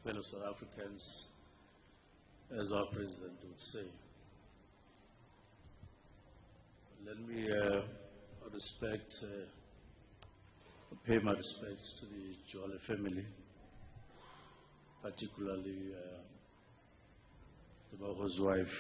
fellow South Africans, as our President would say. Let me pay my respects to the Joala family, particularly Teboho's wife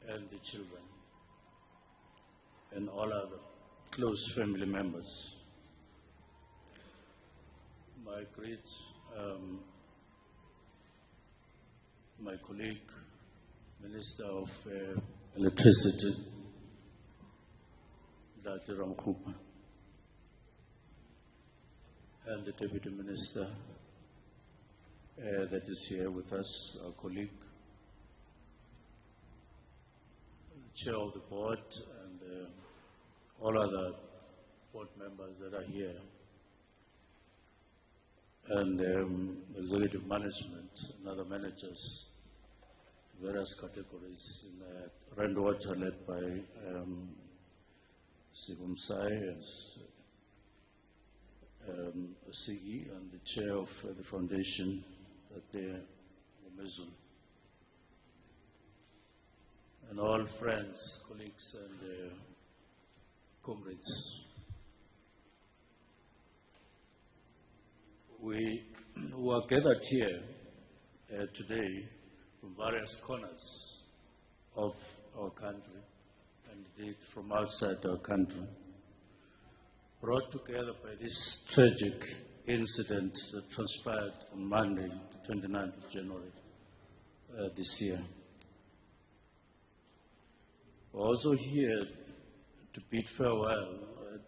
and the children, and all other close family members. My great, my colleague, Minister of Electricity, Dr. Ramkhupa, and the Deputy Minister that is here with us, our colleague, the Chair of the Board, and all other board members that are here, and executive management and other managers, various categories in Randwater, led by Sibumsai as CE, and the chair of the foundation, Newzroom, and all friends, colleagues, and comrades. We are gathered here today from various corners of our country, and indeed from outside our country, brought together by this tragic incident that transpired on Monday, the 29th of January this year. We're also here to bid farewell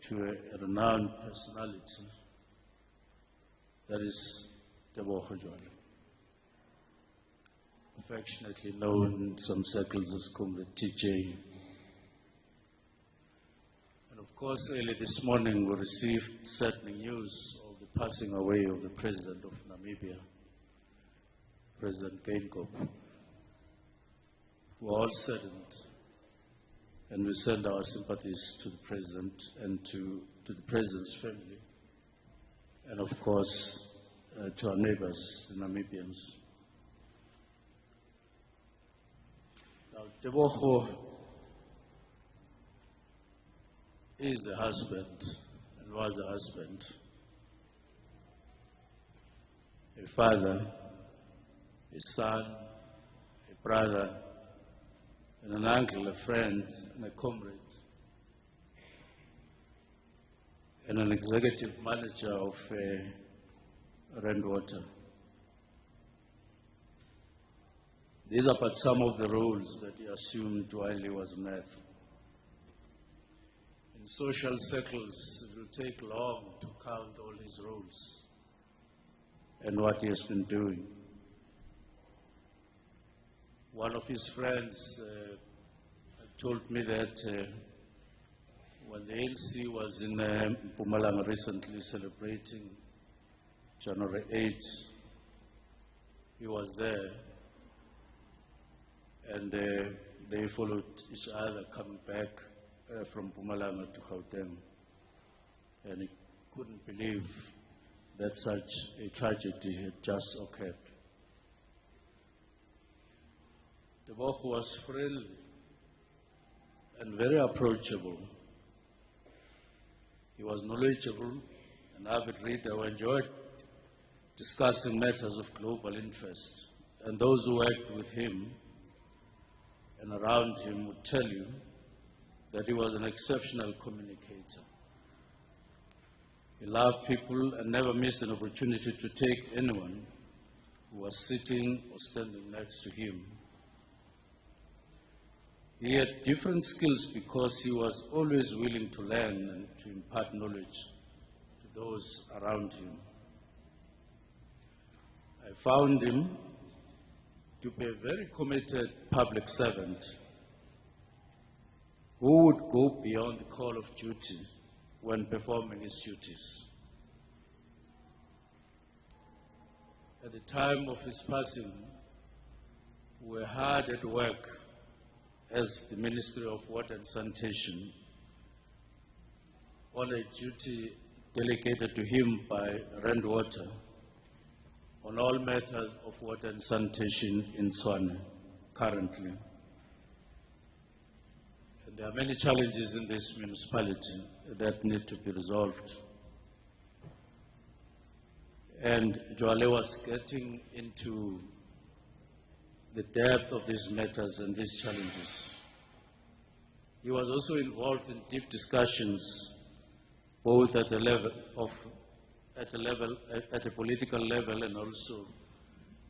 to a renowned personality, that is Teboho Joala, affectionately known in some circles as Comrade TJ. And of course, early this morning we received saddening news of the passing away of the President of Namibia, President Geingob. We're all saddened, and we send our sympathies to the President and to the President's family, and of course to our neighbors, the Namibians. Now, Teboho is a husband and was a husband, a father, a son, a brother, and an uncle, a friend, and a comrade, and an executive manager of Randwater. These are but some of the roles that he assumed while he was mayor. In social circles, it will take long to count all his roles and what he has been doing. One of his friends told me that when the ANC was in Mpumalanga recently celebrating January 8, he was there, and they followed each other coming back from Mpumalanga to Gauteng, and he couldn't believe that such a tragedy had just occurred. Teboho was friendly and very approachable. He was knowledgeable, an avid reader who enjoyed discussing matters of global interest, and those who worked with him and around him would tell you that he was an exceptional communicator. He loved people and never missed an opportunity to take anyone who was sitting or standing next to him. He had different skills because he was always willing to learn and to impart knowledge to those around him. I found him to be a very committed public servant who would go beyond the call of duty when performing his duties. At the time of his passing, we were hard at work as the Ministry of Water and Sanitation on a duty delegated to him by Randwater on all matters of water and sanitation in Tshwane currently. And there are many challenges in this municipality that need to be resolved. And Joala was getting into the depth of these matters and these challenges. He was also involved in deep discussions, both at a political level and also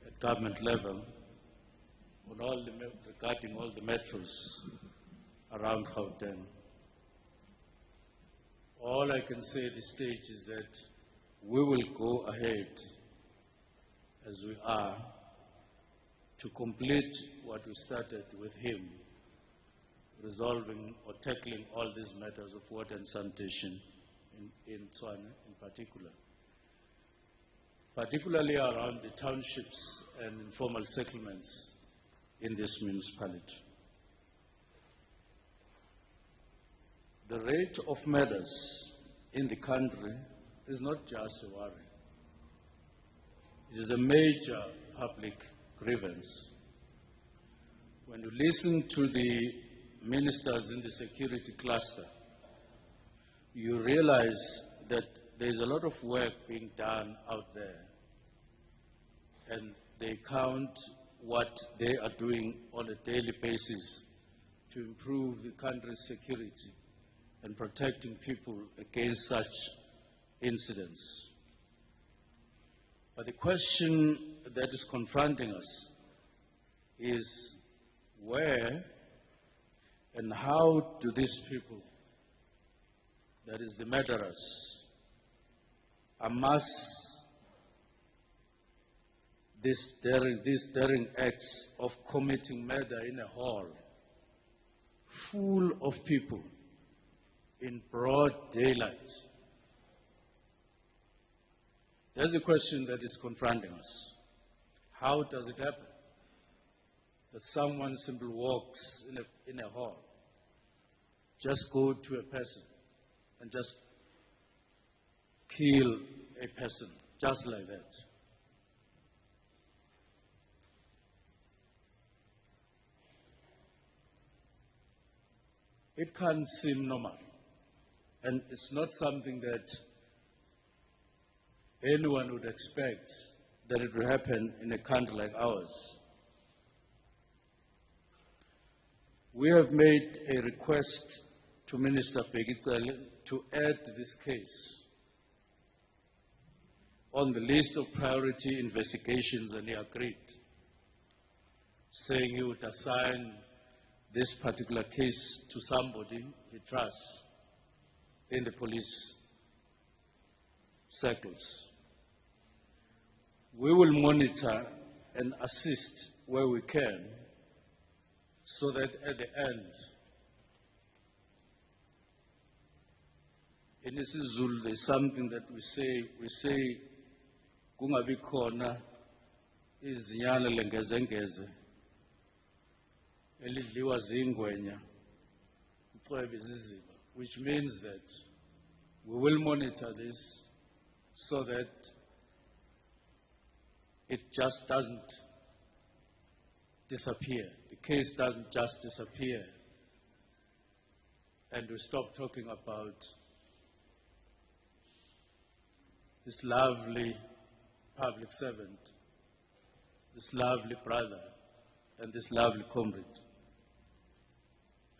at government level, regarding all the metros around Gauteng. All I can say at this stage is that we will go ahead as we are to complete what we started with him, resolving or tackling all these matters of water and sanitation in Tshwane in particular. Particularly around the townships and informal settlements in this municipality. The rate of murders in the country is not just a worry. It is a major public grievance. When you listen to the ministers in the security cluster, you realize that there is a lot of work being done out there, and they count what they are doing on a daily basis to improve the country's security and protecting people against such incidents. But the question that is confronting us is where and how do these people, that is the murderers, amass these daring acts of committing murder in a hall full of people in broad daylight? There's a question that is confronting us. How does it happen that someone simply walks in a hall, just go to a person and just kill a person just like that? It can't seem normal, and it's not something that anyone would expect that it would happen in a country like ours. We have made a request to Minister Begitsele to add this case on the list of priority investigations, and he agreed, saying he would assign this particular case to somebody he trusts in the police circles. We will monitor and assist where we can, so that at the end, in isiZulu there's something that we say, kungabi khona izinyana lengezengeze elidliwa zingwenya ucwebe ziziba, which means that we will monitor this so that it just doesn't disappear. The case doesn't just disappear, and we stop talking about this lovely public servant, this lovely brother, and this lovely comrade,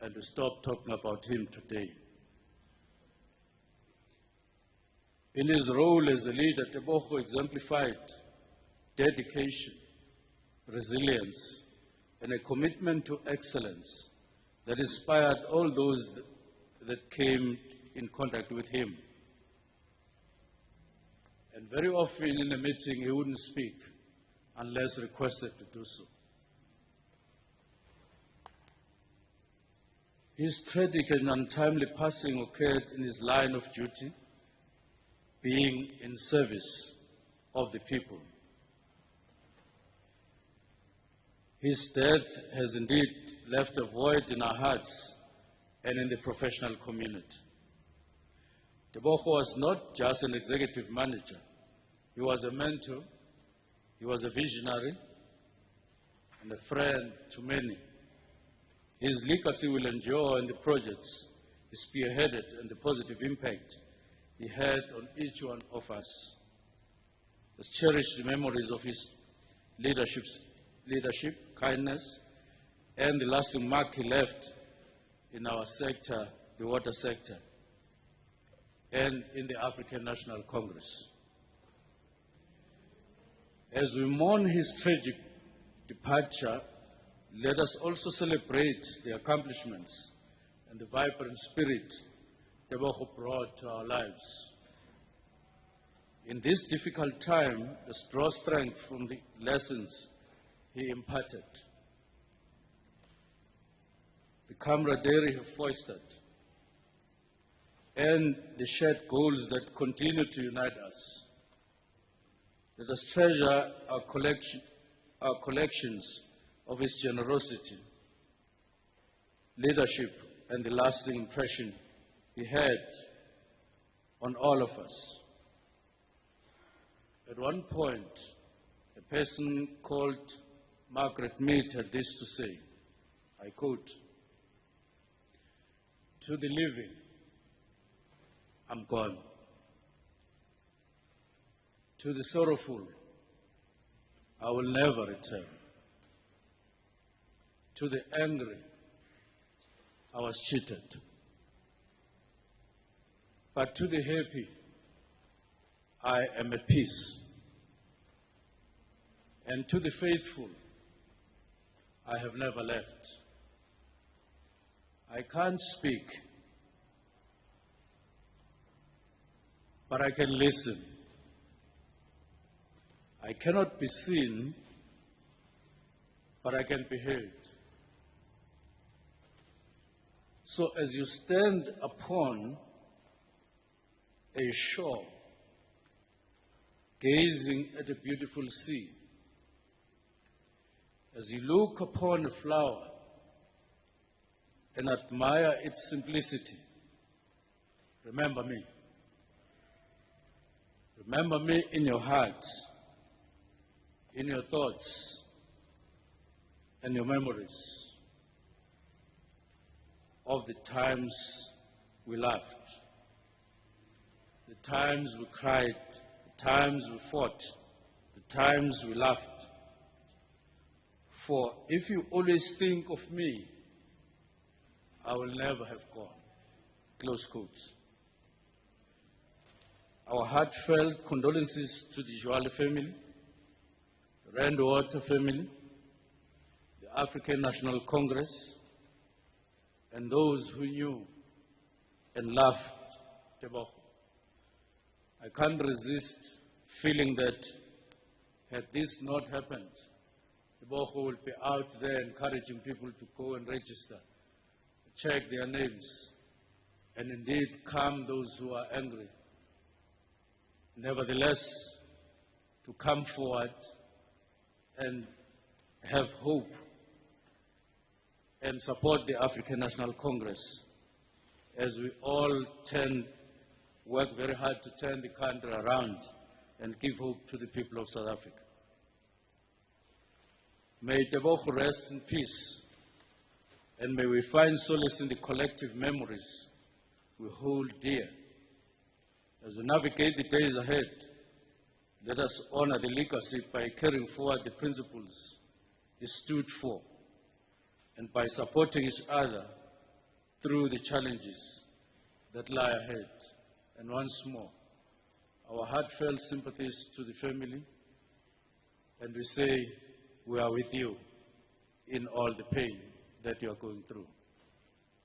and we stop talking about him today. In his role as a leader, Teboho exemplified dedication, resilience, and a commitment to excellence that inspired all those that came in contact with him. And very often in a meeting, he wouldn't speak unless requested to do so. His tragic and untimely passing occurred in his line of duty, being in service of the people. His death has indeed left a void in our hearts and in the professional community. Teboho was not just an executive manager. He was a mentor, He was a visionary and a friend to many. His legacy will endure in the projects he spearheaded and the positive impact he had on each one of us. Let's cherish the memories of his leadership, kindness, and the lasting mark he left in our sector, the water sector, and in the African National Congress. As we mourn his tragic departure, let us also celebrate the accomplishments and the vibrant spirit Teboho brought to our lives. In this difficult time, let's draw strength from the lessons he imparted, the camaraderie he fostered, and the shared goals that continue to unite us. Let us treasure our collections of his generosity, leadership, and the lasting impression he had on all of us. At one point, a person called Margaret Mead had this to say, I quote, "To the living, I'm gone. To the sorrowful, I will never return. To the angry, I was cheated. But to the happy, I am at peace. And to the faithful, I have never left. I can't speak, but I can listen. I cannot be seen, but I can be heard. So as you stand upon a shore, gazing at a beautiful sea, as you look upon a flower and admire its simplicity, remember me. Remember me in your heart, in your thoughts, and your memories of the times we laughed, the times we cried, the times we fought, the times we laughed. For if you always think of me, I will never have gone." Close quotes. Our heartfelt condolences to the Joala family, the Randwater family, the African National Congress, and those who knew and loved Teboho. I can't resist feeling that had this not happened, Teboho will be out there encouraging people to go and register, check their names, and indeed calm those who are angry. Nevertheless, to come forward and have hope and support the African National Congress as we all work very hard to turn the country around and give hope to the people of South Africa. May Teboho rest in peace, and may we find solace in the collective memories we hold dear. As we navigate the days ahead, let us honor the legacy by carrying forward the principles he stood for, and by supporting each other through the challenges that lie ahead. And once more, our heartfelt sympathies to the family, and we say we are with you in all the pain that you are going through.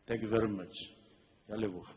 Thank you very much. Yaleboha.